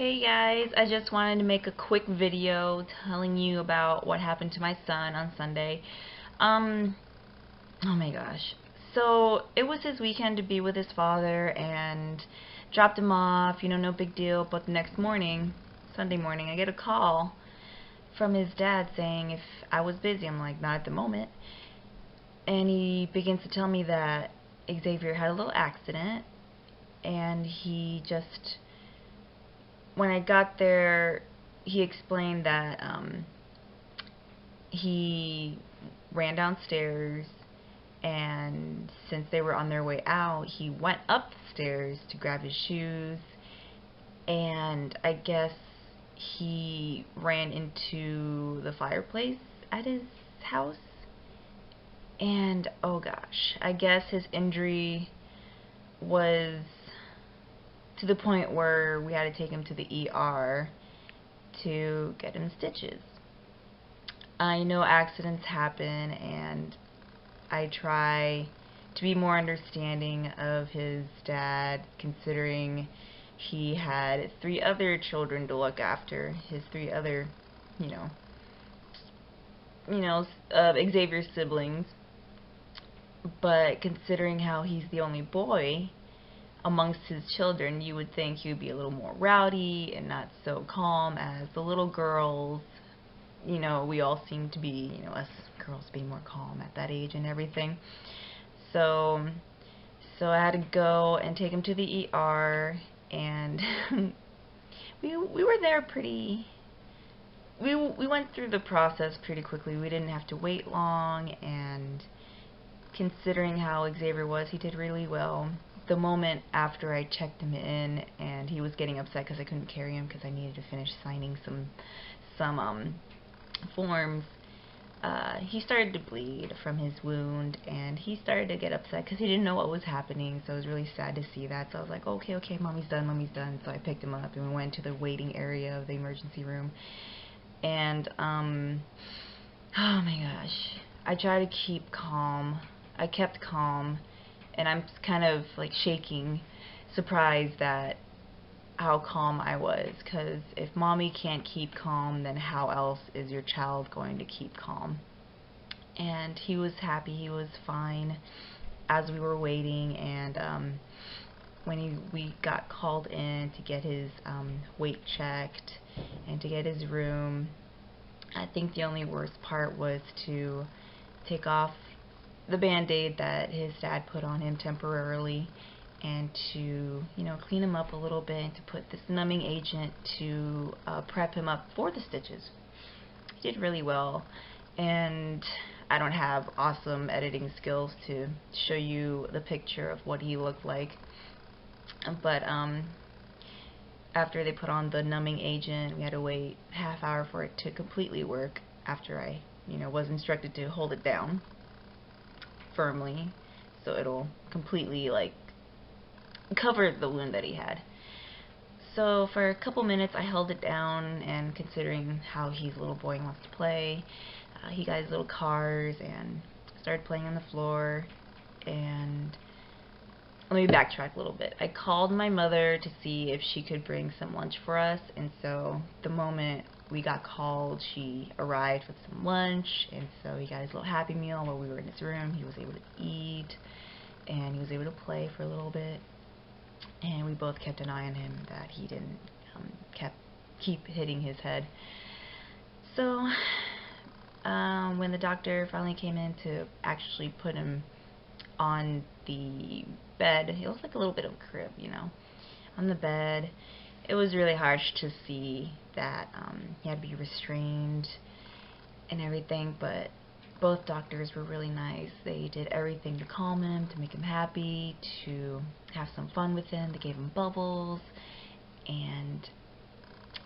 Hey guys, I just wanted to make a quick video telling you about what happened to my son on Sunday. Um, oh my gosh. So, it was his weekend to be with his father and dropped him off, no big deal, but the next morning, Sunday morning, I get a call from his dad saying if I was busy. I'm like, not at the moment. And he begins to tell me that Xavier had a little accident and when I got there, he explained that he ran downstairs, and since they were on their way out, he went upstairs to grab his shoes, and I guess he ran into the fireplace at his house. And oh gosh, I guess his injury was to the point where we had to take him to the ER to get him stitches. I know accidents happen, and I try to be more understanding of his dad, considering he had 3 other children to look after, his 3 other, Xavier's siblings. But considering how he's the only boy amongst his children, you would think he would be a little more rowdy and not so calm as the little girls. We all seem to be, us girls being more calm at that age and everything. So I had to go and take him to the ER, and we were there we went through the process pretty quickly. We didn't have to wait long, and considering how Xavier was, he did really well. The moment after I checked him in and he was getting upset because I couldn't carry him because I needed to finish signing some forms, he started to bleed from his wound, and he started to get upset because he didn't know what was happening. So it was really sad to see that. So I was like, okay, mommy's done. So I picked him up and we went to the waiting area of the emergency room. And oh my gosh, I tried to keep calm. I kept calm, and I'm kind of like shaking, surprised at how calm I was, because if mommy can't keep calm, then how else is your child going to keep calm? And he was happy, he was fine as we were waiting. And when we got called in to get his weight checked and to get his room, I think the only worst part was to take off the band-aid that his dad put on him temporarily, and to clean him up a little bit, and to put this numbing agent to prep him up for the stitches. He did really well, and I don't have awesome editing skills to show you the picture of what he looked like, but after they put on the numbing agent, we had to wait half hour for it to completely work, after I was instructed to hold it down firmly so it'll completely cover the wound that he had. So for a couple minutes I held it down, and considering how he's a little boy and wants to play, he got his little cars and started playing on the floor. And let me backtrack a little bit. I called my mother to see if she could bring some lunch for us, and so the moment we got called, she arrived with some lunch, and so he got his little Happy Meal while we were in his room. He was able to eat, and he was able to play for a little bit, and we both kept an eye on him that he didn't keep hitting his head. So when the doctor finally came in to actually put him on the bed, it was like a little bit of a crib, on the bed. It was really harsh to see that he had to be restrained and everything, but both doctors were really nice. They did everything to calm him, to make him happy, to have some fun with him. They gave him bubbles, and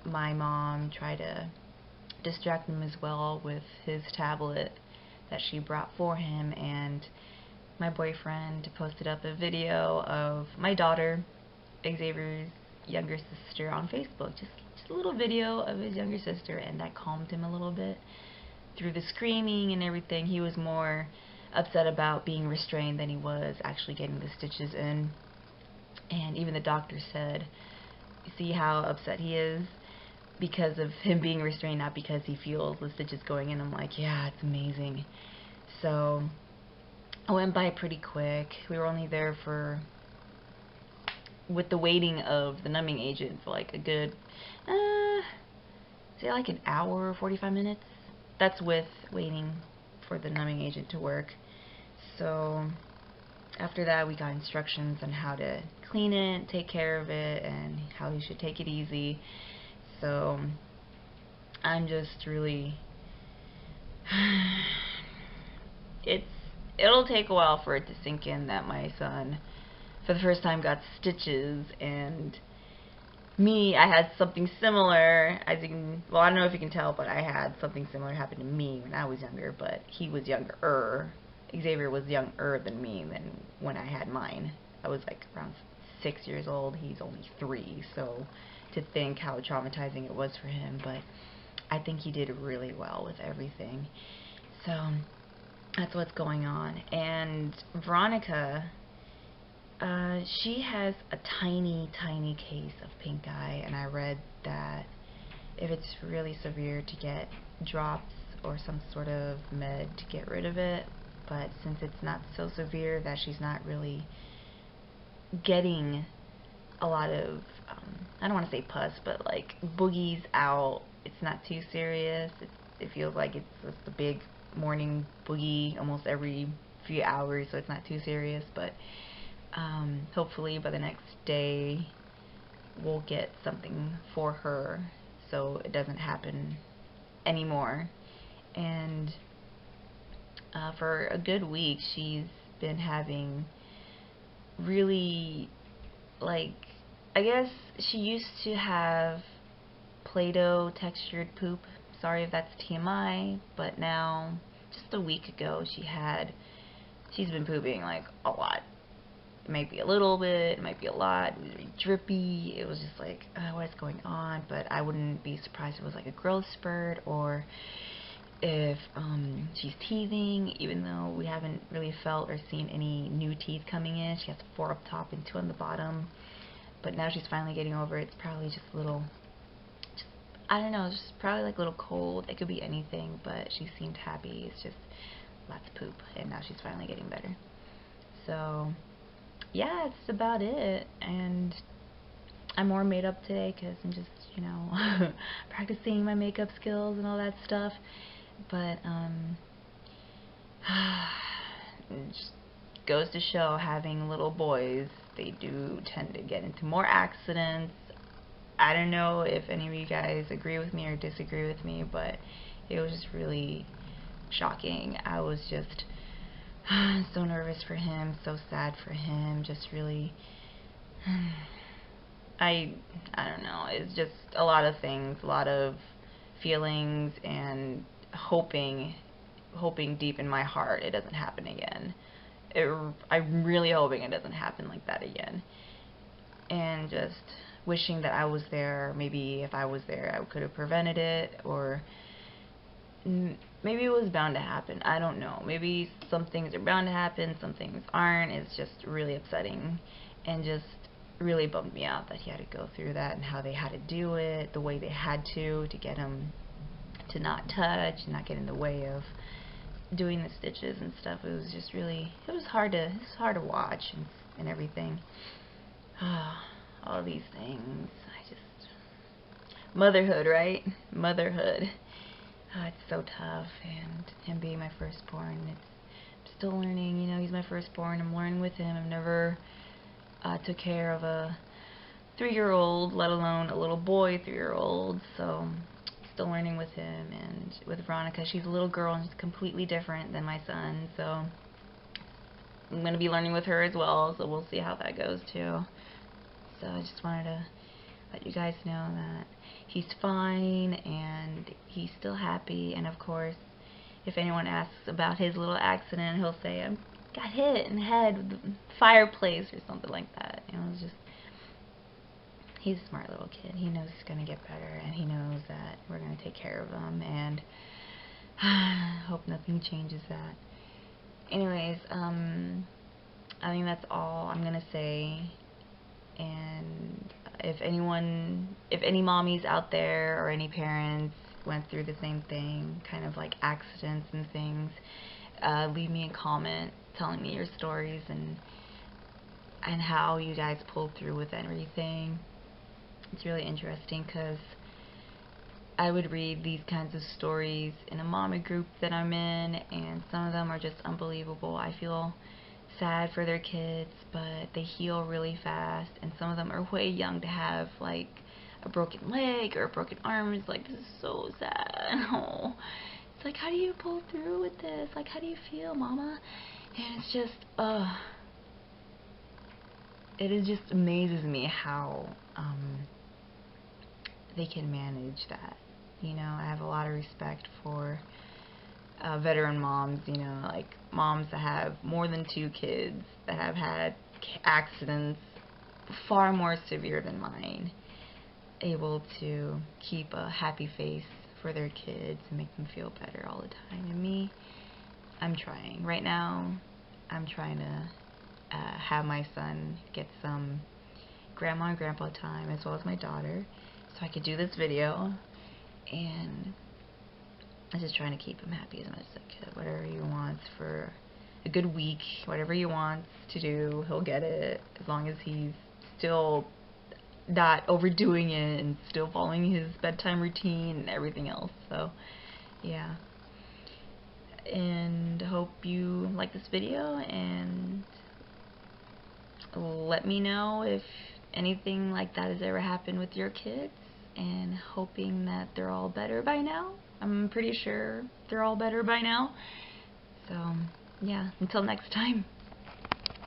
my mom tried to distract him as well with his tablet that she brought for him. And my boyfriend posted up a video of my daughter, Xavier's younger sister, on Facebook. Just a little video of his younger sister, and that calmed him a little bit. Through the screaming and everything, he was more upset about being restrained than he was actually getting the stitches in. And even the doctor said see how upset he is because of him being restrained, not because he feels the stitches going in. I'm like, yeah, it's amazing. So it went by pretty quick. We were only there for, with the waiting of the numbing agent, for like a good, say like an hour, 45 minutes. That's with waiting for the numbing agent to work. So after that, we got instructions on how to clean it, take care of it, and how you should take it easy. So I'm just really, it'll take a while for it to sink in that my son, for the first time, got stitches, and me, I had something similar. As you can, well, I don't know if you can tell, but I had something similar happen to me when I was younger, but he was younger. Xavier was younger than me than when I had mine. I was like around 6 years old. He's only 3, so to think how traumatizing it was for him, but I think he did really well with everything. So that's what's going on. And Veronica, she has a tiny case of pink eye, and I read that if it's really severe, to get drops or some sort of med to get rid of it. But since it's not so severe that she's not really getting a lot of, I don't want to say pus, but like boogies out, it's not too serious. It feels like it's just a big morning boogie almost every few hours, so it's not too serious. But hopefully by the next day we'll get something for her so it doesn't happen anymore. And for a good week she's been having really, like, I guess she used to have Play-Doh textured poop. Sorry if that's TMI, but now, just a week ago, she's been pooping like a lot. It might be a little bit, it might be a lot, it was really drippy. It was just like, what is going on? But I wouldn't be surprised if it was like a growth spurt, or if she's teething, even though we haven't really felt or seen any new teeth coming in. She has 4 up top and 2 on the bottom, but now she's finally getting over it. It's probably just a little, I don't know, just probably like a little cold. It could be anything, but she seemed happy. It's just lots of poop, and now she's finally getting better. So yeah, that's about it. And I'm more made up today because I'm just, practicing my makeup skills and all that stuff. But it just goes to show, having little boys, they do tend to get into more accidents. I don't know if any of you guys agree with me or disagree with me, but it was just really shocking. I was just so nervous for him, so sad for him, just really, I don't know, it's just a lot of things, a lot of feelings, and hoping deep in my heart it doesn't happen again. I'm really hoping it doesn't happen like that again, and just wishing that I was there. Maybe if I was there, I could have prevented it, or maybe it was bound to happen. I don't know. Maybe some things are bound to happen, some things aren't. It's just really upsetting, and just really bummed me out that he had to go through that, and how they had to do it the way they had to get him to not touch, not get in the way of doing the stitches and stuff. It was just really, it was hard to watch, and everything. All these things. Motherhood, right? Motherhood. It's so tough, and him being my firstborn, I'm still learning. He's my firstborn. I'm learning with him. I've never took care of a 3-year-old, let alone a little boy 3-year-old, so still learning with him. And with Veronica, she's a little girl and she's completely different than my son, so I'm going to be learning with her as well, so we'll see how that goes too. So I just wanted to let you guys know that he's fine and he's still happy. And of course, if anyone asks about his little accident, he'll say, I got hit in the head with the fireplace or something like that. It's just, he's a smart little kid. He knows he's going to get better, and he knows that we're going to take care of him, and hope nothing changes that. Anyways, I think that's all I'm going to say. And if any mommies out there or any parents went through the same thing, kind of like accidents and things, leave me a comment telling me your stories and how you guys pulled through with everything. It's really interesting because I would read these kinds of stories in a mommy group that I'm in, and some of them are just unbelievable. I feel sad for their kids, but they heal really fast, and some of them are way young to have like a broken leg or a broken arm. It's like, this is so sad. Oh. It's like, how do you pull through with this? Like, how do you feel, mama? And it's just, it just amazes me how they can manage that. You know, I have a lot of respect for veteran moms, you know, like moms that have more than 2 kids, that have had accidents far more severe than mine, able to keep a happy face for their kids and make them feel better all the time. And me, I'm trying. Right now, I'm trying to have my son get some grandma and grandpa time, as well as my daughter, so I could do this video. And I'm just trying to keep him happy as much as I could. Whatever he wants for a good week, whatever he wants to do, he'll get it, as long as he's still not overdoing it and still following his bedtime routine and everything else. So yeah, and hope you like this video, and let me know if anything like that has ever happened with your kids, and hoping that they're all better by now. I'm pretty sure they're all better by now. So yeah, until next time.